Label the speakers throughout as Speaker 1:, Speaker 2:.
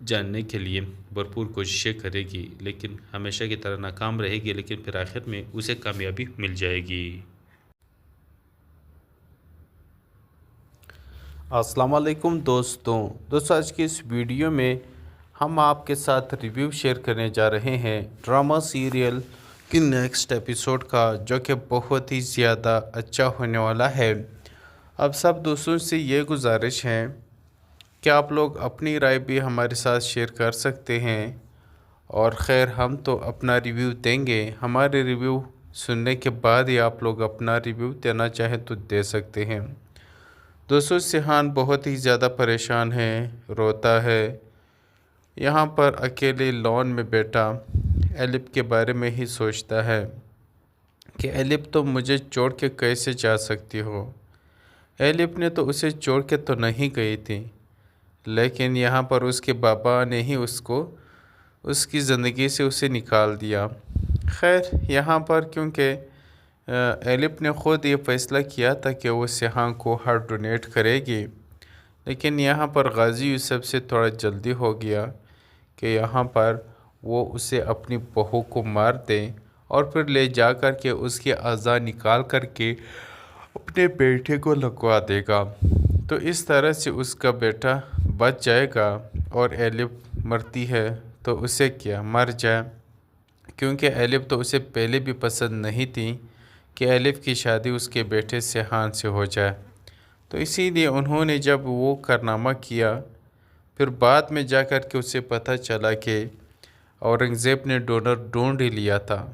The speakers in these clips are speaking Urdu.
Speaker 1: جاننے کے لیے بھرپور کوششیں کرے گی، لیکن ہمیشہ کی طرح ناکام رہے گی، لیکن پھر آخر میں اسے کامیابی مل جائے گی۔ السلام علیکم دوستوں آج کی اس ویڈیو میں ہم آپ کے ساتھ ریویو شیئر کرنے جا رہے ہیں ڈرامہ سیریل کی نیکسٹ ایپیسوڈ کا، جو کہ بہت ہی زیادہ اچھا ہونے والا ہے۔ اب سب دوستوں سے یہ گزارش ہے کہ آپ لوگ اپنی رائے بھی ہمارے ساتھ شیئر کر سکتے ہیں، اور خیر ہم تو اپنا ریویو دیں گے، ہمارے ریویو سننے کے بعد ہی آپ لوگ اپنا ریویو دینا چاہیں تو دے سکتے ہیں۔ دوستوں سیحان بہت ہی زیادہ پریشان ہے، روتا ہے، یہاں پر اکیلے لان میں بیٹھا ایلف کے بارے میں ہی سوچتا ہے کہ ایلف تو مجھے چھوڑ کے کیسے جا سکتی ہو۔ ایلف نے تو اسے چھوڑ کے تو نہیں گئی تھی، لیکن یہاں پر اس کے بابا نے ہی اس کی زندگی سے اسے نکال دیا۔ خیر یہاں پر کیونکہ ایلف نے خود یہ فیصلہ کیا تھا کہ وہ سیحان کو ہارٹ ڈونیٹ کرے گی، لیکن یہاں پر غازی یوسف سے تھوڑا جلدی ہو گیا کہ یہاں پر وہ اسے اپنی بہو کو مار دے اور پھر لے جا کر کے اس کے اعضاء نکال کر کے اپنے بیٹے کو لگوا دے گا، تو اس طرح سے اس کا بیٹا بچ جائے گا، اور ایلف مرتی ہے تو اسے کیا مر جائے، کیونکہ ایلف تو اسے پہلے بھی پسند نہیں تھی کہ ایلف کی شادی اس کے بیٹے سیحان سے ہو جائے، تو اسی لیے انہوں نے جب وہ کارنامہ کیا، پھر بعد میں جا کر کے اسے پتہ چلا کہ اورنگزیب نے ڈونر ڈھونڈ ہی لیا تھا،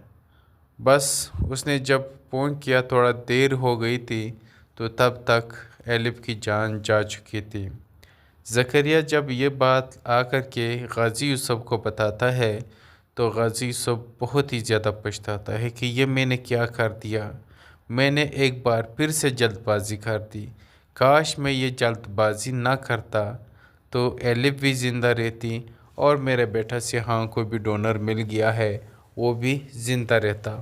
Speaker 1: بس اس نے جب فون کیا تھوڑا دیر ہو گئی تھی، تو تب تک ایلف کی جان جا چکی تھی۔ زکریا جب یہ بات آ کر کے غازی یوسف کو بتاتا ہے تو غازی یوسف بہت ہی زیادہ پچھتاتا ہے کہ یہ میں نے کیا کر دیا، میں نے ایک بار پھر سے جلد بازی کر دی، کاش میں یہ جلد بازی نہ کرتا تو ایلف بھی زندہ رہتی اور میرے بیٹا سیحان کو بھی ڈونر مل گیا ہے، وہ بھی زندہ رہتا،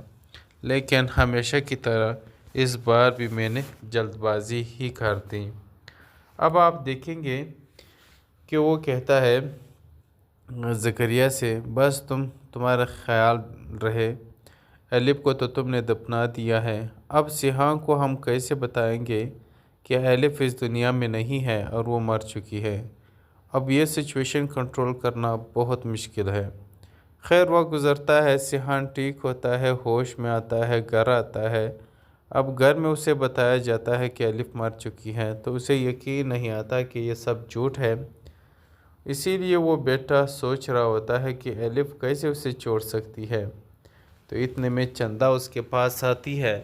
Speaker 1: لیکن ہمیشہ کی طرح اس بار بھی میں نے جلد بازی ہی کر دی۔ اب آپ دیکھیں گے کہ وہ کہتا ہے زکریا سے، بس تمہارا خیال رہے، ایلف کو تو تم نے دفنا دیا ہے، اب سیحان کو ہم کیسے بتائیں گے کہ ایلف اس دنیا میں نہیں ہے اور وہ مر چکی ہے، اب یہ سچویشن کنٹرول کرنا بہت مشکل ہے۔ خیر وقت گزرتا ہے، سیحان ٹھیک ہوتا ہے، ہوش میں آتا ہے، گھر آتا ہے، اب گھر میں اسے بتایا جاتا ہے کہ ایلف مر چکی ہے، تو اسے یقین نہیں آتا کہ یہ سب جھوٹ ہے، اسی لیے وہ بیٹا سوچ رہا ہوتا ہے کہ ایلف کیسے اسے چھوڑ سکتی ہے، تو اتنے میں چندہ اس کے پاس آتی ہے۔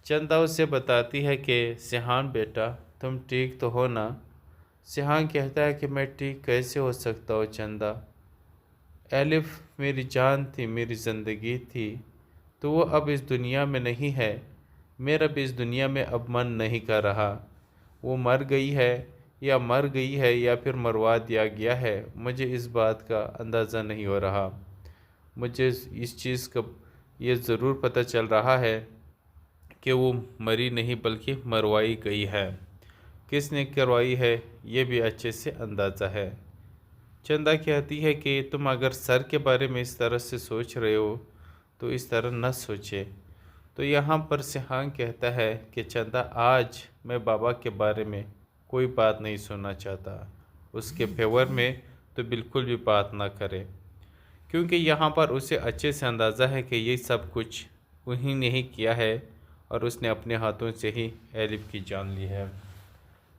Speaker 1: چندہ اسے بتاتی ہے کہ سیحان بیٹا تم ٹھیک تو ہو نا؟ سیحان کہتا ہے کہ میں ٹھیک کیسے ہو سکتا ہوں چندہ، ایلف میری جان تھی، میری زندگی تھی، تو وہ اب اس دنیا میں نہیں ہے، میرا بھی اس دنیا میں اب من نہیں کر رہا، وہ مر گئی ہے یا پھر مروا دیا گیا ہے، مجھے اس بات کا اندازہ نہیں ہو رہا، مجھے اس چیز کا یہ ضرور پتہ چل رہا ہے کہ وہ مری نہیں بلکہ مروائی گئی ہے، کس نے کروائی ہے یہ بھی اچھے سے اندازہ ہے۔ چندہ کہتی ہے کہ تم اگر سر کے بارے میں اس طرح سے سوچ رہے ہو تو اس طرح نہ سوچے، تو یہاں پر سیحان کہتا ہے کہ چندہ آج میں بابا کے بارے میں کوئی بات نہیں سننا چاہتا، اس کے فیور میں تو بالکل بھی بات نہ کرے، کیونکہ یہاں پر اسے اچھے سے اندازہ ہے کہ یہ سب کچھ انہی نے ہی کیا ہے اور اس نے اپنے ہاتھوں سے ہی ایلف کی جان لی ہے۔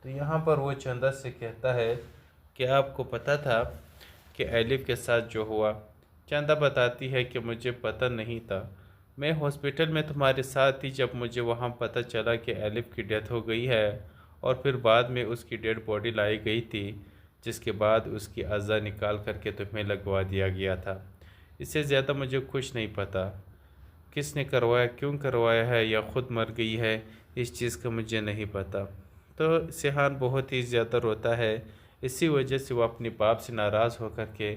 Speaker 1: تو یہاں پر وہ چندہ سے کہتا ہے کہ آپ کو پتہ تھا کہ ایلف کے ساتھ جو ہوا؟ چندہ بتاتی ہے کہ مجھے پتہ نہیں تھا، میں ہاسپٹل میں تمہارے ساتھ تھی جب مجھے وہاں پتہ چلا کہ ایلف کی ڈیتھ ہو گئی ہے، اور پھر بعد میں اس کی ڈیڈ باڈی لائی گئی تھی، جس کے بعد اس کی اعضاء نکال کر کے تمہیں لگوا دیا گیا تھا، اس سے زیادہ مجھے کچھ نہیں پتہ، کس نے کروایا، کیوں کروایا ہے، یا خود مر گئی ہے، اس چیز کا مجھے نہیں پتہ۔ تو سیحان بہت ہی زیادہ روتا ہے، اسی وجہ سے وہ اپنے باپ سے ناراض ہو کر کے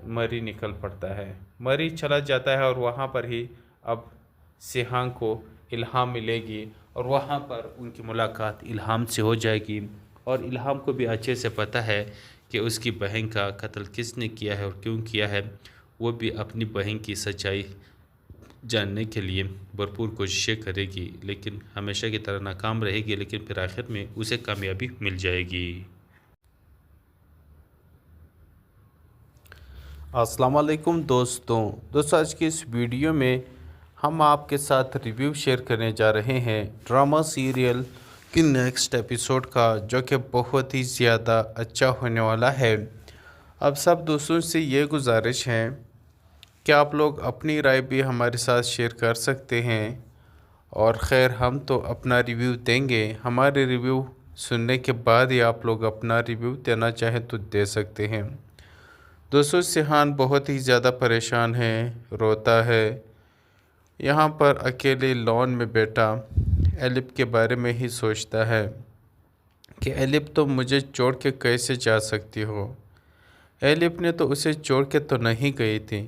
Speaker 1: مری نکل پڑتا ہے، مری چلا جاتا ہے، اور وہاں پر ہی اب سیحان کو الہام ملے گی، اور وہاں پر ان کی ملاقات الہام سے ہو جائے گی، اور الہام کو بھی اچھے سے پتہ ہے کہ اس کی بہن کا قتل کس نے کیا ہے اور کیوں کیا ہے، وہ بھی اپنی بہن کی سچائی جاننے کے لیے بھرپور کوششیں کرے گی، لیکن ہمیشہ کی طرح ناکام رہے گی، لیکن پھر آخر میں اسے کامیابی مل جائے گی۔ السلام علیکم دوستوں آج کی اس ویڈیو میں ہم آپ کے ساتھ ریویو شیئر کرنے جا رہے ہیں ڈرامہ سیریل کی نیکسٹ ایپیسوڈ کا، جو کہ بہت ہی زیادہ اچھا ہونے والا ہے۔ اب سب دوستوں سے یہ گزارش ہے کہ آپ لوگ اپنی رائے بھی ہمارے ساتھ شیئر کر سکتے ہیں، اور خیر ہم تو اپنا ریویو دیں گے، ہمارے ریویو سننے کے بعد ہی آپ لوگ اپنا ریویو دینا چاہیں تو دے سکتے ہیں۔ دوستوں سیحان بہت ہی زیادہ پریشان ہے، روتا ہے، یہاں پر اکیلے لان میں بیٹھا ایلف کے بارے میں ہی سوچتا ہے کہ ایلف تو مجھے چھوڑ کے کیسے جا سکتی ہو۔ ایلف نے تو اسے چھوڑ کے تو نہیں گئی تھی،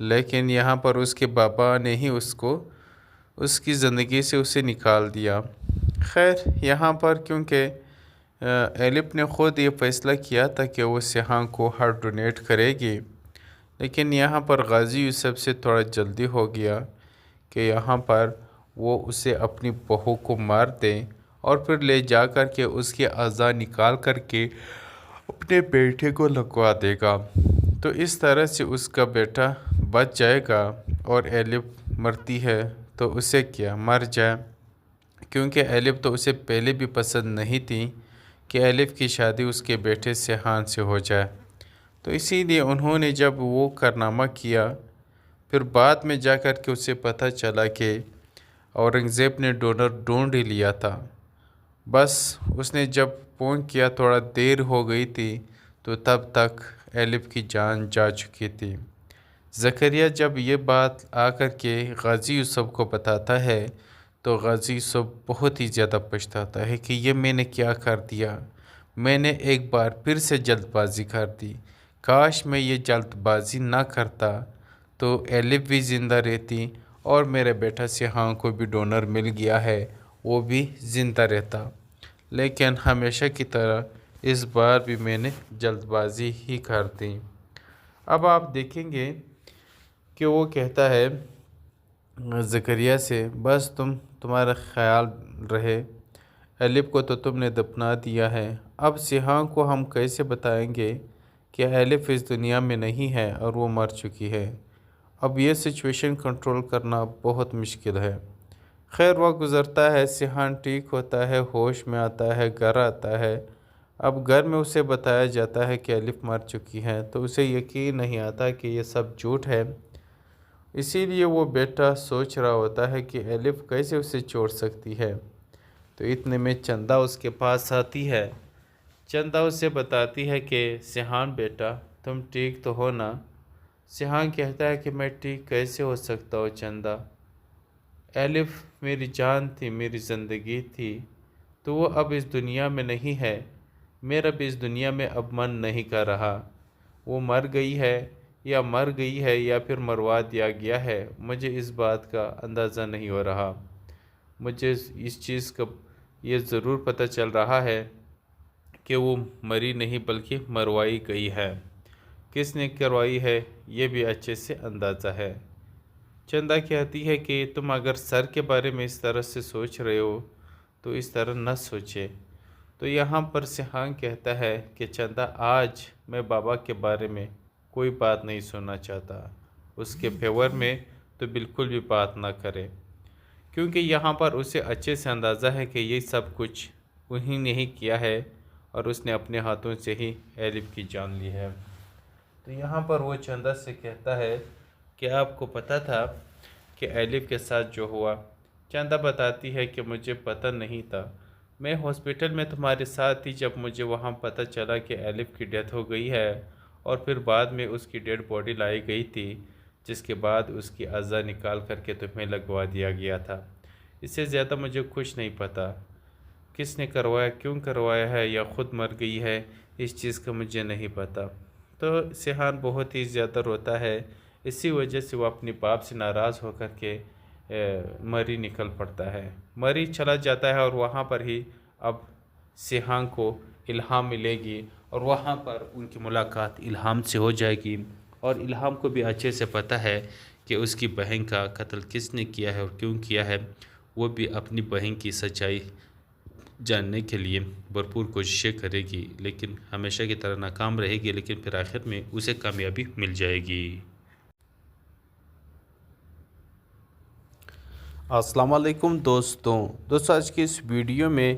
Speaker 1: لیکن یہاں پر اس کے بابا نے ہی اس کی زندگی سے اسے نکال دیا۔ خیر یہاں پر کیونکہ ایلف نے خود یہ فیصلہ کیا تھا کہ وہ سیحان کو ہارٹ ڈونیٹ کرے گی، لیکن یہاں پر غازی یوسف سے تھوڑا جلدی ہو گیا کہ یہاں پر وہ اسے اپنی بہو کو مار دے اور پھر لے جا کر کے اس کے اعضاء نکال کر کے اپنے بیٹے کو لگوا دے گا، تو اس طرح سے اس کا بیٹا بچ جائے گا، اور ایلف مرتی ہے تو اسے کیا، مر جائے، کیونکہ ایلف تو اسے پہلے بھی پسند نہیں تھی کہ ایلف کی شادی اس کے بیٹے سیحان سے ہو جائے، تو اسی لیے انہوں نے جب وہ کارنامہ کیا، پھر بعد میں جا کر کے اسے پتہ چلا کہ اورنگزیب نے ڈونر ڈھونڈ ہی لیا تھا، بس اس نے جب فون کیا تھوڑا دیر ہو گئی تھی، تو تب تک ایلف کی جان جا چکی تھی۔ زکریا جب یہ بات آ کر کے غازی یوسف کو بتاتا ہے تو غازی یوسف بہت ہی زیادہ پچھتاتا ہے کہ یہ میں نے کیا کر دیا، میں نے ایک بار پھر سے جلد بازی کر دی، کاش میں یہ جلد بازی نہ کرتا تو ایلف بھی زندہ رہتی اور میرے بیٹا سیحان کو بھی ڈونر مل گیا ہے، وہ بھی زندہ رہتا، لیکن ہمیشہ کی طرح اس بار بھی میں نے جلد بازی ہی کر دی۔ اب آپ دیکھیں گے کہ وہ کہتا ہے زکریا سے، بس تمہارا خیال رہے، ایلف کو تو تم نے دفنا دیا ہے، اب سیحان کو ہم کیسے بتائیں گے کہ ایلف اس دنیا میں نہیں ہے اور وہ مر چکی ہے، اب یہ سچویشن کنٹرول کرنا بہت مشکل ہے۔ خیر وقت گزرتا ہے، سیحان ٹھیک ہوتا ہے، ہوش میں آتا ہے، گھر آتا ہے، اب گھر میں اسے بتایا جاتا ہے کہ ایلف مر چکی ہے، تو اسے یقین نہیں آتا کہ یہ سب جھوٹ ہے، اسی لیے وہ بیٹا سوچ رہا ہوتا ہے کہ ایلف کیسے اسے چھوڑ سکتی ہے، تو اتنے میں چندہ اس کے پاس آتی ہے، چندہ اسے بتاتی ہے کہ سیحان بیٹا تم ٹھیک تو ہو نا؟ سیحان کہتا ہے کہ میں ٹھیک کیسے ہو سکتا ہوں چندہ، ایلف میری جان تھی، میری زندگی تھی، تو وہ اب اس دنیا میں نہیں ہے، میرا بھی اس دنیا میں اب من نہیں کر رہا، وہ مر گئی ہے یا مر گئی ہے یا پھر مروا دیا گیا ہے، مجھے اس بات کا اندازہ نہیں ہو رہا، مجھے اس چیز کا یہ ضرور پتہ چل رہا ہے کہ وہ مری نہیں بلکہ مروائی گئی ہے، کس نے کروائی ہے یہ بھی اچھے سے اندازہ ہے۔ چندہ کہتی ہے کہ تم اگر سر کے بارے میں اس طرح سے سوچ رہے ہو تو اس طرح نہ سوچے، تو یہاں پر سیحان کہتا ہے کہ چندہ آج میں بابا کے بارے میں کوئی بات نہیں سننا چاہتا، اس کے فیور میں تو بالکل بھی بات نہ کرے، کیونکہ یہاں پر اسے اچھے سے اندازہ ہے کہ یہ سب کچھ انہی نے ہی کیا ہے اور اس نے اپنے ہاتھوں سے ہی ایلف کی جان لی ہے۔ تو یہاں پر وہ چندہ سے کہتا ہے کہ آپ کو پتہ تھا کہ ایلف کے ساتھ جو ہوا؟ چندہ بتاتی ہے کہ مجھے پتہ نہیں تھا، میں ہاسپٹل میں تمہارے ساتھ تھی جب مجھے وہاں پتہ چلا کہ ایلف کی ڈیتھ ہو گئی ہے، اور پھر بعد میں اس کی ڈیڈ باڈی لائی گئی تھی، جس کے بعد اس کی اعضاء نکال کر کے تمہیں لگوا دیا گیا تھا، اس سے زیادہ مجھے کچھ نہیں پتہ، کس نے کروایا، کیوں کروایا ہے، یا خود مر گئی ہے، اس چیز کا مجھے نہیں پتہ۔ تو سیحان بہت ہی زیادہ روتا ہے، اسی وجہ سے وہ اپنے باپ سے ناراض ہو کر کے مری نکل پڑتا ہے، مری چلا جاتا ہے، اور وہاں پر ہی اب سیحان کو الہام ملے گی اور وہاں پر ان کی ملاقات الہام سے ہو جائے گی، اور الہام کو بھی اچھے سے پتہ ہے کہ اس کی بہن کا قتل کس نے کیا ہے اور کیوں کیا ہے۔ وہ بھی اپنی بہن کی سچائی جاننے کے لیے بھرپور کوششیں کرے گی، لیکن ہمیشہ کی طرح ناکام رہے گی، لیکن پھر آخر میں اسے کامیابی مل جائے گی۔ السلام علیکم دوستوں آج کی اس ویڈیو میں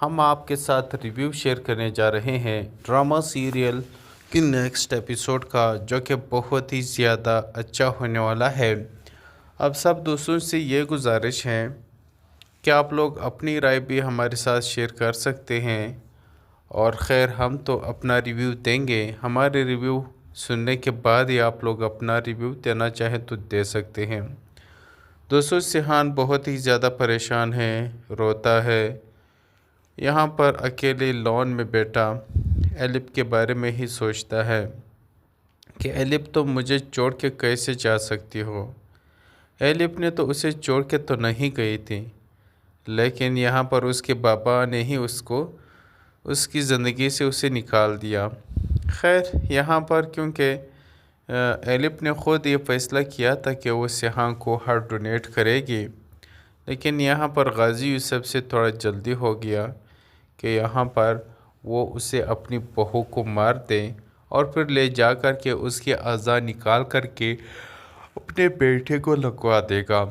Speaker 1: ہم آپ کے ساتھ ریویو شیئر کرنے جا رہے ہیں ڈرامہ سیریل کی نیکسٹ ایپیسوڈ کا، جو کہ بہت ہی زیادہ اچھا ہونے والا ہے۔ اب سب دوستوں سے یہ گزارش ہے کہ آپ لوگ اپنی رائے بھی ہمارے ساتھ شیئر کر سکتے ہیں، اور خیر ہم تو اپنا ریویو دیں گے، ہمارے ریویو سننے کے بعد ہی آپ لوگ اپنا ریویو دینا چاہیں تو دے سکتے ہیں۔ دوستوں سیحان بہت ہی زیادہ پریشان ہے، روتا ہے، یہاں پر اکیلے لان میں بیٹھا ایلپ کے بارے میں ہی سوچتا ہے کہ ایلپ تو مجھے چھوڑ کے کیسے جا سکتی ہو۔ ایلپ نے تو اسے چھوڑ کے تو نہیں گئی تھی، لیکن یہاں پر اس کے بابا نے ہی اس کی زندگی سے اسے نکال دیا۔ خیر یہاں پر کیونکہ ایلپ نے خود یہ فیصلہ کیا تھا کہ وہ سیحان کو ہارٹ ڈونیٹ کرے گی، لیکن یہاں پر غازی یوسف سے تھوڑا جلدی ہو گیا کہ یہاں پر وہ اسے اپنی بہو کو مار دیں اور پھر لے جا کر کے اس کے اعضاء نکال کر کے اپنے بیٹے کو لگوا دے گا،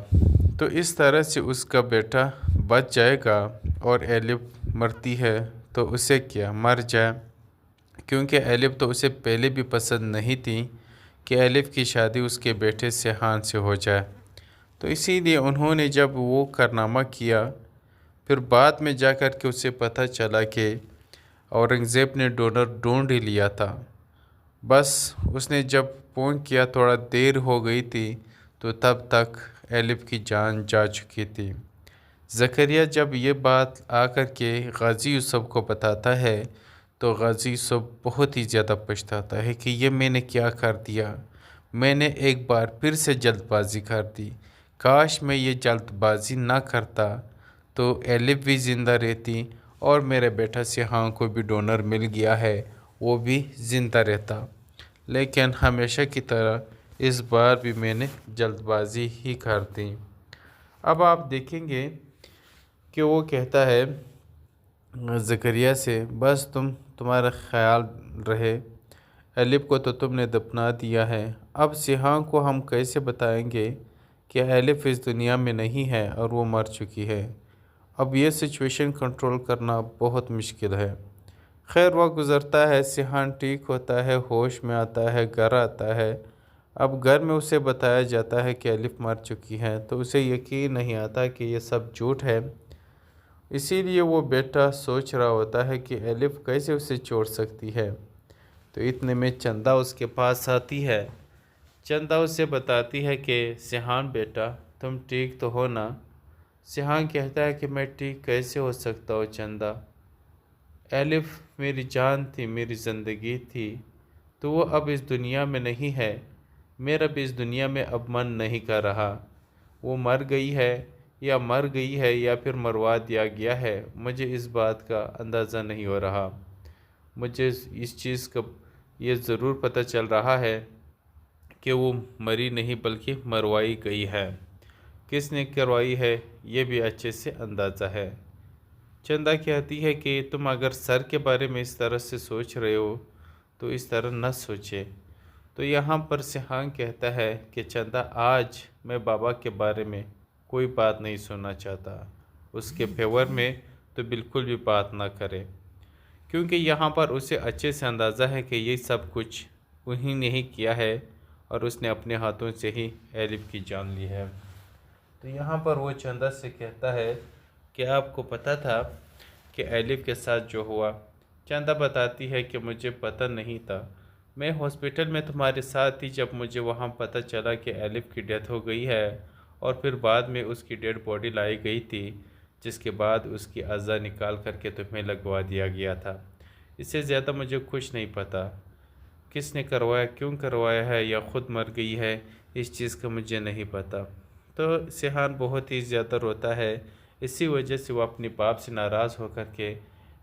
Speaker 1: تو اس طرح سے اس کا بیٹا بچ جائے گا، اور ایلپ مرتی ہے تو اسے کیا مر جائے، کیونکہ ایلپ تو اسے پہلے بھی پسند نہیں تھی کہ ایلپ کی شادی اس کے بیٹے سیحان سے ہو جائے، تو اسی لیے انہوں نے جب وہ کارنامہ کیا، پھر بعد میں جا کر کے اسے پتہ چلا کہ اورنگزیب نے ڈونر ڈھونڈ ہی لیا تھا، بس اس نے جب فون کیا تھوڑا دیر ہو گئی تھی، تو تب تک ایلپ کی جان جا چکی تھی۔ زکریا جب یہ بات آ کر کے غازی یوسف کو بتاتا ہے تو غازی یوسف بہت ہی زیادہ پچھتاتا ہے کہ یہ میں نے کیا کر دیا، میں نے ایک بار پھر سے جلد بازی کر دی، کاش میں یہ جلد بازی نہ کرتا تو ایلپ بھی زندہ رہتی اور میرے بیٹا سیحان کو بھی ڈونر مل گیا ہے، وہ بھی زندہ رہتا، لیکن ہمیشہ کی طرح اس بار بھی میں نے جلد بازی ہی کر دی۔ اب آپ دیکھیں گے کہ وہ کہتا ہے زکریا سے، بس تمہارا خیال رہے، ایلپ کو تو تم نے دفنا دیا ہے، اب سیحان کو ہم کیسے بتائیں گے کہ ایلپ اس دنیا میں نہیں ہے اور وہ مر چکی ہے، اب یہ سچویشن کنٹرول کرنا بہت مشکل ہے۔ خیر وقت گزرتا ہے، سیحان ٹھیک ہوتا ہے، ہوش میں آتا ہے، گھر آتا ہے، اب گھر میں اسے بتایا جاتا ہے کہ ایلپ مر چکی ہے، تو اسے یقین نہیں آتا کہ یہ سب جھوٹ ہے، اسی لیے وہ بیٹا سوچ رہا ہوتا ہے کہ ایلپ کیسے اسے چھوڑ سکتی ہے، تو اتنے میں چندہ اس کے پاس آتی ہے۔ چندہ اسے بتاتی ہے کہ سیحان بیٹا تم ٹھیک تو ہو نا؟ سیحان کہتا ہے کہ میں ٹھیک کیسے ہو سکتا ہوں چندہ، ایلپ میری جان تھی، میری زندگی تھی، تو وہ اب اس دنیا میں نہیں ہے، میرا بھی اس دنیا میں اب من نہیں کر رہا، وہ مر گئی ہے یا پھر مروا دیا گیا ہے، مجھے اس بات کا اندازہ نہیں ہو رہا، مجھے اس چیز کا یہ ضرور پتہ چل رہا ہے کہ وہ مری نہیں بلکہ مروائی گئی ہے، کس نے کروائی ہے یہ بھی اچھے سے اندازہ ہے۔ چندہ کہتی ہے کہ تم اگر سر کے بارے میں اس طرح سے سوچ رہے ہو تو اس طرح نہ سوچے، تو یہاں پر سیحان کہتا ہے کہ چندہ آج میں بابا کے بارے میں کوئی بات نہیں سننا چاہتا، اس کے فیور میں تو بالکل بھی بات نہ کرے، کیونکہ یہاں پر اسے اچھے سے اندازہ ہے کہ یہ سب کچھ انہی نے ہی کیا ہے اور اس نے اپنے ہاتھوں سے ہی ایلپ کی جان لی ہے۔ تو یہاں پر وہ چندہ سے کہتا ہے کہ آپ کو پتہ تھا کہ ایلپ کے ساتھ جو ہوا؟ چندہ بتاتی ہے کہ مجھے پتہ نہیں تھا، میں ہاسپٹل میں تمہارے ساتھ تھی جب مجھے وہاں پتہ چلا کہ ایلپ کی ڈیتھ ہو گئی ہے، اور پھر بعد میں اس کی ڈیڈ باڈی لائی گئی تھی، جس کے بعد اس کی اعضاء نکال کر کے تمہیں لگوا دیا گیا تھا، اس سے زیادہ مجھے کچھ نہیں پتہ، کس نے کروایا، کیوں کروایا ہے، یا خود مر گئی ہے، اس چیز کا مجھے نہیں پتہ۔ تو سیحان بہت ہی زیادہ روتا ہے، اسی وجہ سے وہ اپنے باپ سے ناراض ہو کر کے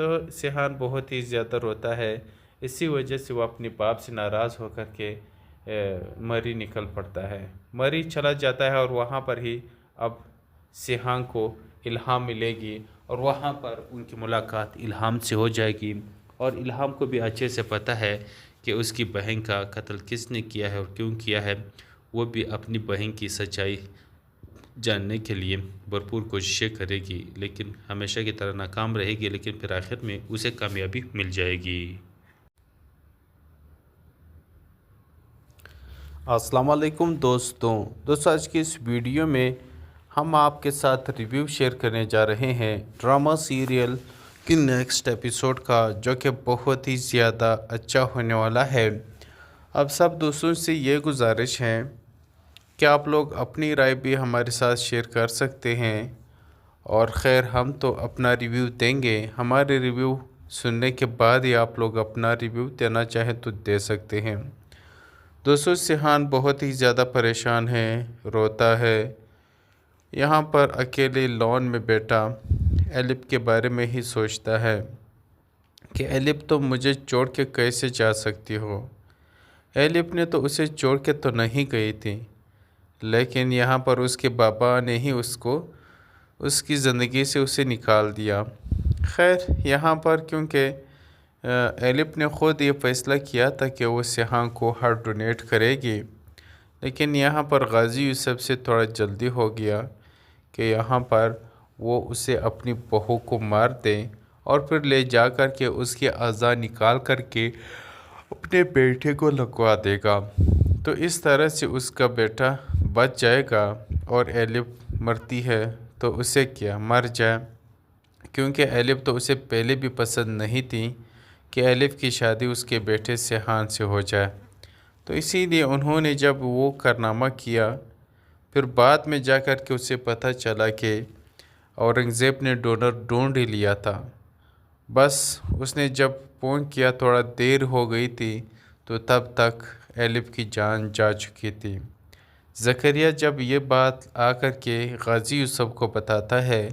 Speaker 1: تو سیحان بہت ہی زیادہ روتا ہے، اسی وجہ سے وہ اپنے باپ سے ناراض ہو کر کے مری نکل پڑتا ہے۔ مری چلا جاتا ہے اور وہاں پر ہی اب سیحان کو الہام ملے گی اور وہاں پر ان کی ملاقات الہام سے ہو جائے گی، اور الہام کو بھی اچھے سے پتہ ہے کہ اس کی بہن کا قتل کس نے کیا ہے اور کیوں کیا ہے۔ وہ بھی اپنی بہن کی سچائی جاننے کے لیے بھرپور کوششیں کرے گی، لیکن ہمیشہ کی طرح ناکام رہے گی، لیکن پھر آخر میں اسے کامیابی مل جائے گی۔ السلام علیکم دوستوں، آج کی اس ویڈیو میں ہم آپ کے ساتھ ریویو شیئر کرنے جا رہے ہیں ڈرامہ سیریل کی نیکسٹ ایپیسوڈ کا، جو کہ بہت ہی زیادہ اچھا ہونے والا ہے۔ اب سب دوستوں سے یہ گزارش ہے کہ آپ لوگ اپنی رائے بھی ہمارے ساتھ شیئر کر سکتے ہیں، اور خیر ہم تو اپنا ریویو دیں گے، ہمارے ریویو سننے کے بعد ہی آپ لوگ اپنا ریویو دینا چاہیں تو دے سکتے ہیں۔ دوستوں سیحان بہت ہی زیادہ پریشان ہے، روتا ہے، یہاں پر اکیلے لان میں بیٹھا ایلف کے بارے میں ہی سوچتا ہے کہ ایلف تو مجھے چھوڑ کے کیسے جا سکتی ہو۔ ایلف نے تو اسے چھوڑ کے تو نہیں گئی تھی، لیکن یہاں پر اس کے بابا نے ہی اس کی زندگی سے اسے نکال دیا۔ خیر یہاں پر کیونکہ ایلف نے خود یہ فیصلہ کیا تھا کہ وہ سیحان کو ہارٹ ڈونیٹ کرے گی، لیکن یہاں پر غازی یوسف سے تھوڑا جلدی ہو گیا کہ یہاں پر وہ اسے اپنی بہو کو مار دے اور پھر لے جا کر کے اس کے اعضاء نکال کر کے اپنے بیٹے کو لگوا دے گا، تو اس طرح سے اس کا بیٹا بچ جائے گا، اور ایلف مرتی ہے تو اسے کیا مر جائے، کیونکہ ایلف تو اسے پہلے بھی پسند نہیں تھی کہ ایلف کی شادی اس کے بیٹے سیحان سے ہو جائے، تو اسی لیے انہوں نے جب وہ کارنامہ کیا، پھر بعد میں جا کر کے اسے پتہ چلا کہ اورنگزیب نے ڈونر ڈھونڈ ہی لیا تھا، بس اس نے جب فون کیا تھوڑا دیر ہو گئی تھی، تو تب تک ایلف کی جان جا چکی تھی۔ زکریا جب یہ بات آ کر کے غازی یوسف کو بتاتا ہے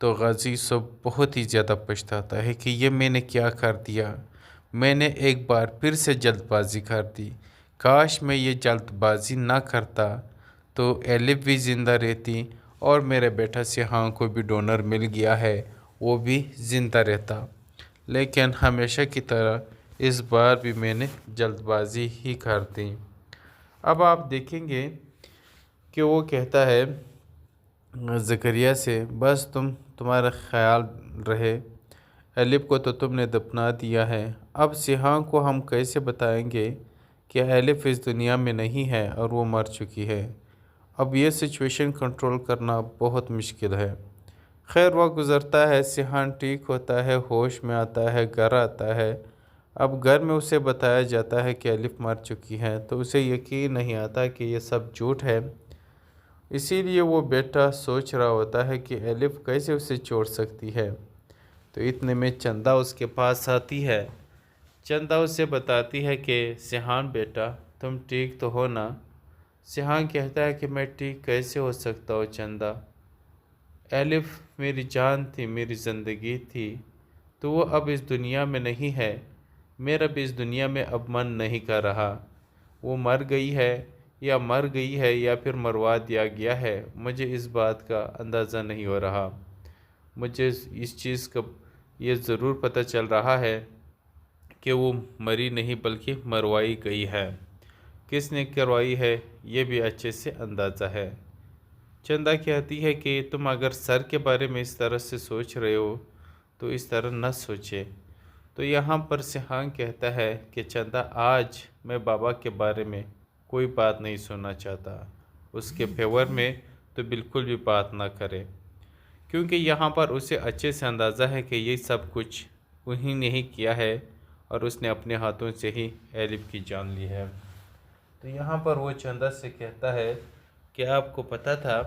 Speaker 1: تو غازی یوسف بہت ہی زیادہ پچھتاتا ہے کہ یہ میں نے کیا کر دیا، میں نے ایک بار پھر سے جلد بازی کر دی، کاش میں یہ جلد بازی نہ کرتا تو ایلف بھی زندہ رہتی اور میرے بیٹا سیحان کو بھی ڈونر مل گیا ہے، وہ بھی زندہ رہتا، لیکن ہمیشہ کی طرح اس بار بھی میں نے جلد بازی ہی کر دی۔ اب آپ دیکھیں گے کہ وہ کہتا ہے زکریا سے، بس تمہارا خیال رہے، ایلف کو تو تم نے دفنا دیا ہے، اب سیحان کو ہم کیسے بتائیں گے کہ ایلف اس دنیا میں نہیں ہے اور وہ مر چکی ہے، اب یہ سچویشن کنٹرول کرنا بہت مشکل ہے۔ خیر وقت گزرتا ہے، سیحان ٹھیک ہوتا ہے، ہوش میں آتا ہے، گھر آتا ہے، اب گھر میں اسے بتایا جاتا ہے کہ ایلف مر چکی ہے، تو اسے یقین نہیں آتا کہ یہ سب جھوٹ ہے، اسی لیے وہ بیٹا سوچ رہا ہوتا ہے کہ ایلف کیسے اسے چھوڑ سکتی ہے۔ تو اتنے میں چندہ اس کے پاس آتی ہے، چندہ اسے بتاتی ہے کہ سیحان بیٹا تم ٹھیک تو ہو نا؟ سیحان کہتا ہے کہ میں ٹھیک کیسے ہو سکتا ہوں چندہ، ایلف میری جان تھی، میری زندگی تھی، تو وہ اب اس دنیا میں نہیں ہے، میرا بھی اس دنیا میں اب من نہیں کر رہا، وہ مر گئی ہے یا پھر مروا دیا گیا ہے، مجھے اس بات کا اندازہ نہیں ہو رہا، مجھے اس چیز کا یہ ضرور پتہ چل رہا ہے کہ وہ مری نہیں بلکہ مروائی گئی ہے، کس نے کروائی ہے یہ بھی اچھے سے اندازہ ہے۔ چندہ کہتی ہے کہ تم اگر سر کے بارے میں اس طرح سے سوچ رہے ہو تو اس طرح نہ سوچے، تو یہاں پر سیحان کہتا ہے کہ چندہ آج میں بابا کے بارے میں کوئی بات نہیں سننا چاہتا، اس کے فیور میں تو بالکل بھی بات نہ کرے، کیونکہ یہاں پر اسے اچھے سے اندازہ ہے کہ یہ سب کچھ انہی نے ہی کیا ہے اور اس نے اپنے ہاتھوں سے ہی ایلف کی جان لی ہے۔ تو یہاں پر وہ چندہ سے کہتا ہے کہ آپ کو پتہ تھا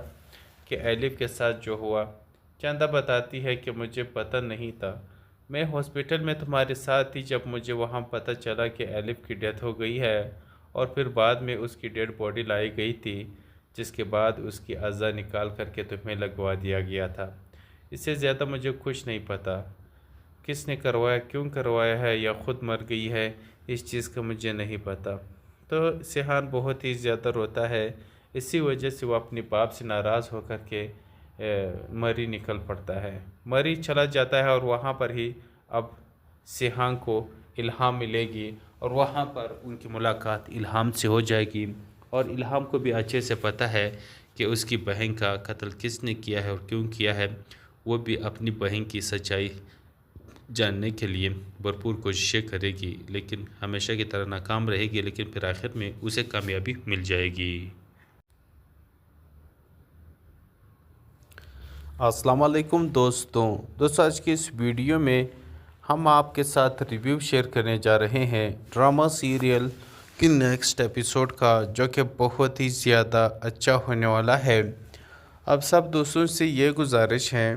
Speaker 1: کہ ایلف کے ساتھ جو ہوا؟ چندہ بتاتی ہے کہ مجھے پتہ نہیں تھا، میں ہاسپٹل میں تمہارے ساتھ تھی جب مجھے وہاں پتہ چلا کہ ایلف کی ڈیتھ ہو گئی ہے، اور پھر بعد میں اس کی ڈیڈ باڈی لائی گئی تھی، جس کے بعد اس کی اعضاء نکال کر کے تمہیں لگوا دیا گیا تھا، اس سے زیادہ مجھے کچھ نہیں پتہ، کس نے کروایا، کیوں کروایا ہے، یا خود مر گئی ہے، اس چیز کا مجھے نہیں پتہ۔ تو سیحان بہت ہی زیادہ روتا ہے، اسی وجہ سے وہ اپنے باپ سے ناراض ہو کر کے مری نکل پڑتا ہے۔ مری چلا جاتا ہے اور وہاں پر ہی اب سیحان کو الہام ملے گی اور وہاں پر ان کی ملاقات الہام سے ہو جائے گی، اور الہام کو بھی اچھے سے پتہ ہے کہ اس کی بہن کا قتل کس نے کیا ہے اور کیوں کیا ہے۔ وہ بھی اپنی بہن کی سچائی جاننے کے لیے بھرپور کوششیں کرے گی، لیکن ہمیشہ کی طرح ناکام رہے گی، لیکن پھر آخر میں اسے کامیابی مل جائے گی۔ السلام علیکم دوستوں، آج کی اس ویڈیو میں ہم آپ کے ساتھ ریویو شیئر کرنے جا رہے ہیں ڈرامہ سیریل کی نیکسٹ ایپیسوڈ کا، جو کہ بہت ہی زیادہ اچھا ہونے والا ہے۔ اب سب دوستوں سے یہ گزارش ہے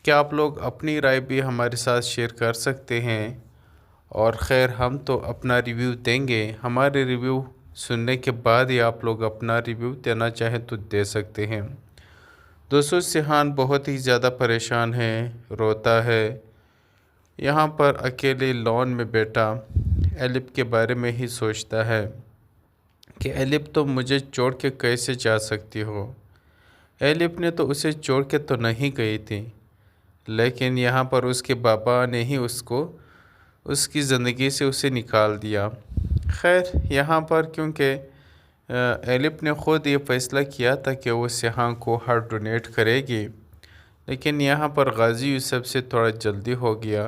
Speaker 1: کہ آپ لوگ اپنی رائے بھی ہمارے ساتھ شیئر کر سکتے ہیں، اور خیر ہم تو اپنا ریویو دیں گے، ہمارے ریویو سننے کے بعد ہی آپ لوگ اپنا ریویو دینا چاہیں تو دے سکتے ہیں۔ دوستوں سیحان بہت ہی زیادہ پریشان ہے، روتا ہے، یہاں پر اکیلے لان میں بیٹھا ایلپ کے بارے میں ہی سوچتا ہے کہ ایلپ تو مجھے چھوڑ کے کیسے جا سکتی ہو۔ ایلپ نے تو اسے چھوڑ کے تو نہیں گئی تھی، لیکن یہاں پر اس کے بابا نے ہی اس کی زندگی سے اسے نکال دیا۔ خیر یہاں پر کیونکہ ایلپ نے خود یہ فیصلہ کیا تھا کہ وہ سیحان کو ہارٹ ڈونیٹ کرے گی، لیکن یہاں پر غازی یوسف سے تھوڑا جلدی ہو گیا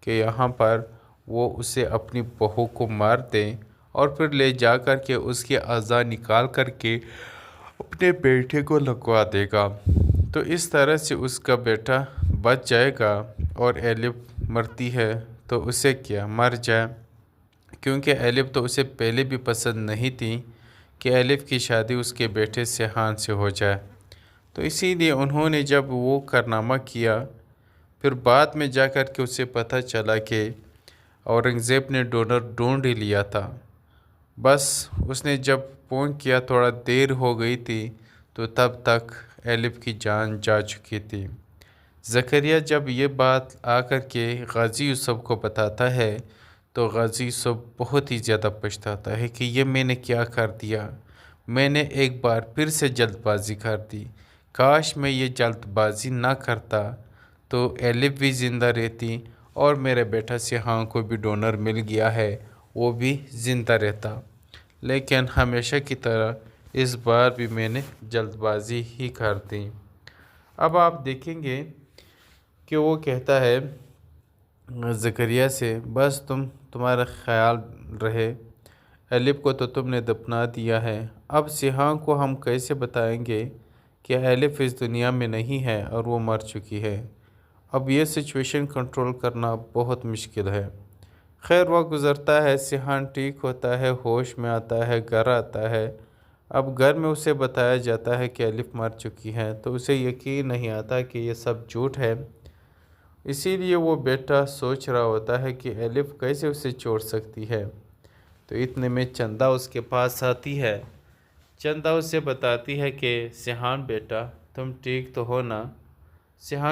Speaker 1: کہ یہاں پر وہ اسے اپنی بہو کو مار دیں اور پھر لے جا کر کے اس کے اعضاء نکال کر کے اپنے بیٹے کو لگوا دے گا، تو اس طرح سے اس کا بیٹا بچ جائے گا، اور ایلپ مرتی ہے تو اسے کیا، مر جائے، کیونکہ ایلپ تو اسے پہلے بھی پسند نہیں تھی کہ ایلپ کی شادی اس کے بیٹے سیحان سے ہو جائے، تو اسی لیے انہوں نے جب وہ کارنامہ کیا، پھر بعد میں جا کر کے اسے پتہ چلا کہ اورنگزیب نے ڈونر ڈھونڈ ہی لیا تھا، بس اس نے جب فون کیا تھوڑا دیر ہو گئی تھی، تو تب تک ایلپ کی جان جا چکی تھی۔ زکریا جب یہ بات آ کر کے غازی یوسف کو بتاتا ہے تو غازی یوسف بہت ہی زیادہ پچھتاتا ہے کہ یہ میں نے کیا کر دیا، میں نے ایک بار پھر سے جلد بازی کر دی، کاش میں یہ جلد بازی نہ کرتا تو ایلپ بھی زندہ رہتی اور میرے بیٹا سیحان کو بھی ڈونر مل گیا ہے، وہ بھی زندہ رہتا، لیکن ہمیشہ کی طرح اس بار بھی میں نے جلد بازی ہی کر دی۔ اب آپ دیکھیں گے کہ وہ کہتا ہے زکریا سے، بس تمہارا خیال رہے، ایلپ کو تو تم نے دفنا دیا ہے، اب سیحان کو ہم کیسے بتائیں گے کہ ایلپ اس دنیا میں نہیں ہے اور وہ مر چکی ہے۔ اب یہ سچویشن کنٹرول کرنا بہت مشکل ہے۔ خیر وقت گزرتا ہے، سیحان ٹھیک ہوتا ہے، ہوش میں آتا ہے، گھر آتا ہے، اب گھر میں اسے بتایا جاتا ہے کہ ایلپ مر چکی ہے، تو اسے یقین نہیں آتا کہ یہ سب جھوٹ ہے، اسی لیے وہ بیٹا سوچ رہا ہوتا ہے کہ ایلپ کیسے اسے چھوڑ سکتی ہے۔ تو اتنے میں چندہ اس کے پاس آتی ہے، چندہ اسے بتاتی ہے کہ سیحان بیٹا تم ٹھیک تو ہو نا؟ سیحان